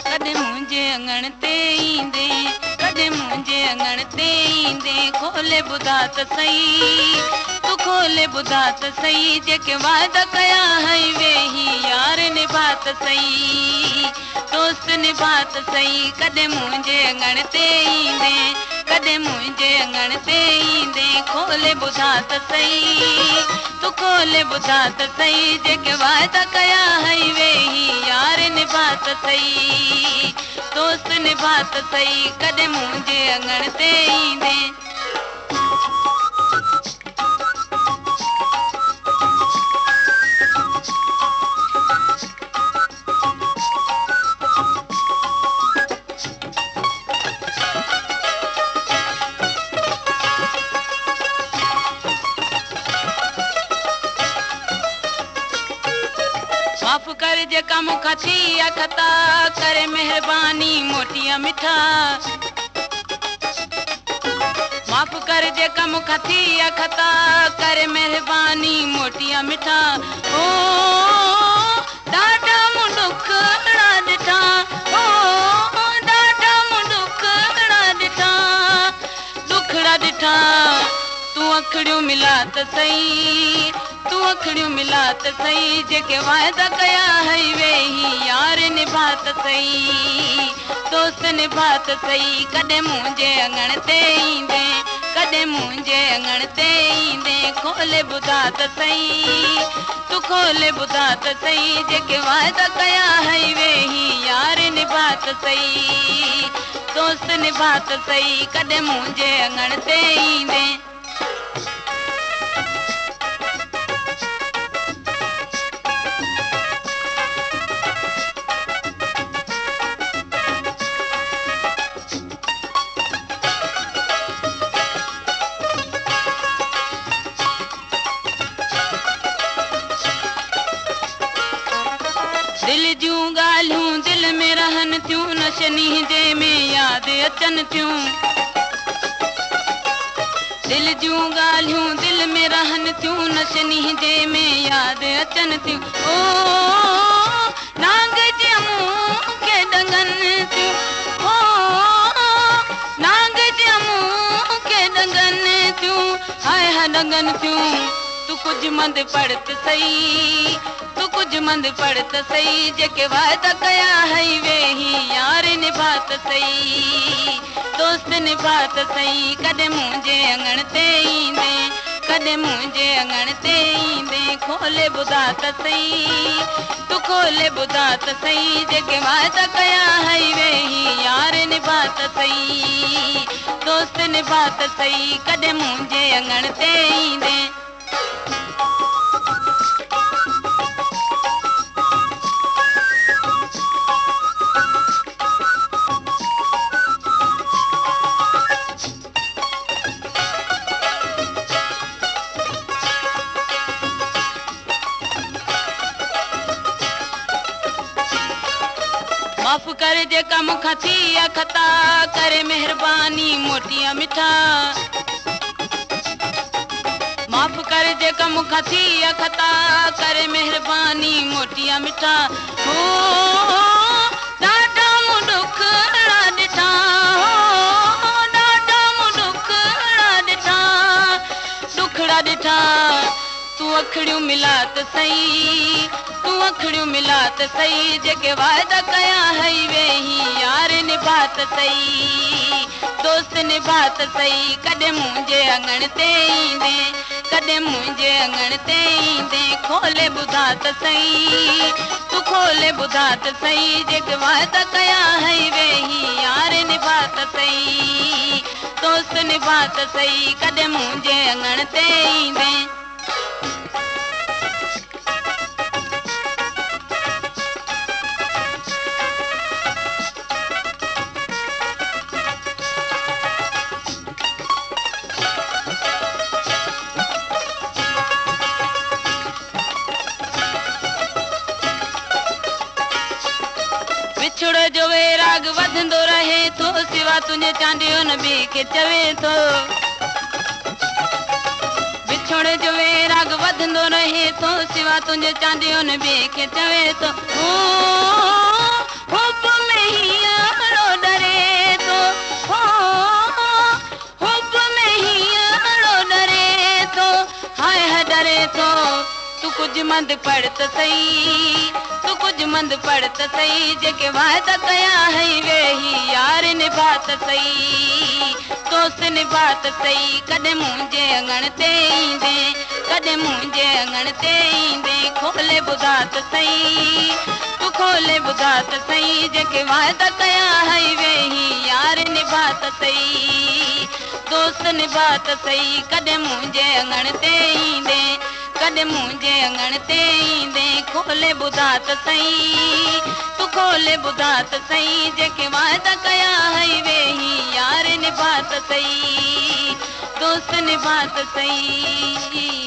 कदे मुझे अंगण ते ईंदे, कदे मुझे अंगण ते ईंदे, खोले बुधा त सही, तू खोले बुधा त सही, जेके वादा कया है वेही यार निभा त सही, दोस्त निभा त सही। कदे मुझे अंगण ते ईंदे, कदे मुझे अंगण ते ईंदे, खोले बुधा त सही, तू खोले बुधा त सही, जेके वादा कया है वेही यार निभा त सही, दोस्त निभा त सही। कदे मुझे अंगण ते ईंदे। माफ कर जेका मुखा थी अखता, करे मेहरबानी मोटिया मिठा, माफ कर जेका मुखा थी अखता, करे मेहरबानी मोटिया मिठा। ओ ॾाढा मुंडुखड़ा ॾिठा, ओ ॾाढा मुंडुखड़ा ॾिठा, दुखड़ा ॾिठा, तू अखड़ियूं मिला त सही, तू अखड़ियूं मिला त सही, जेके वायदा कया है वेही यार निभा त सही, दोस्त निभा त सही। कदे मुझे अंगण ते ईंदे, कदे मुझे अंगण ते ईंदे, खोले बुधा त सही, तू खोले बुधा त सही, जेके वायदा कया है वेही यार निभा त सही, दोस्त निभा त सही। कदे मुझे अंगण ते ईंदे। दिल जूं ॻाल्हियूं दिल में रहन थियूं, नशनी जे में याद अचन थियूं, दिल जूं ॻाल्हियूं दिल में रहन थियूं, नशनी जे में याद अचन थियूं। ओ नांग जे मुंह के डंगन थियूं, ओ नांग जे मुंह के डंगन थियूं, हाय हा डंगन थियूं। तू कुछ मंद पढ़त सही, तू कुछ मंद पढ़त सही, जेके वायदा कया है वेही यार निभा त सही, दोस्त निभा त सही। कदे मुझे अंगण ते ईंदे, कदे मुझे अंगण ते ईंदे, खोले बुधा त सही, तू खोले बुधा त सही, जेके वायदा कया है वेही यार निभा त सही, दोस्त निभा त सही। कदे मुझे अंगण ते ईंदे। माफ कर जेका मुखा थी अखता, करे मेहरबानी मोटिया मिठा, माफ कर जेका मुखा थी अखता, करे मेहरबानी मोटिया मिठा। हो ॾाढा मुंडुखड़ा ॾिठा, हो ॾाढा मुंडुखड़ा ॾिठा, दुखड़ा ॾिठा, तू अखड़ियूं मिला त सही, तू अखड़ियूं मिला त सही, जेके वायदा कया है वेही यार निभा त सही, दोस्त निभा त सही। कदे मुझे अंगण ते ईंदे, कदे मुझे अंगण ते ईंदे, खोले बुधा त सही, तू खोले बुधा त सही, जेके वायदा कया है वेही यार निभा त सही, दोस्त निभा त सही। कदे मुझे अंगण ते ईंदे। विछड़ो जो वैराग वधंदो रहे थो, सिवा तुंहिंजे चांडियो न ॿिए खे चवे थो, छोड़ जो वे राग वधंदो रहे थो सिवा तुंहिंजे चांदियो न ॿिए खे चवे थो हुब में हीअरो डरे थो हुब में हीअरो डरे थो हाय हाय डरे थो तू कुझु मंद पढ़ त सही तू कुझु मंद पढ़ त सही जेके वाइदा कया हई वेही यार निभा त सही दोस्त निभा त सही कॾहिं मुंहिंजे अङण ते ईंदे कॾहिं मुंहिंजे अङण ते ईंदे खोले ॿुधा त सही तू खोले ॿुधा त सही जेके वाइदा कया हई वेही यार निभा त सही दोस्त निभा त सही कॾहिं मुंहिंजे अङण ते ईंदे कॾहिं मुंहिंजे अङण ते ईंदे खोले ॿुधा त सही तू खोले ॿुधा त सही जेके वाइदा कया हई वेही यार निभा त सही दोस्त निभा त सही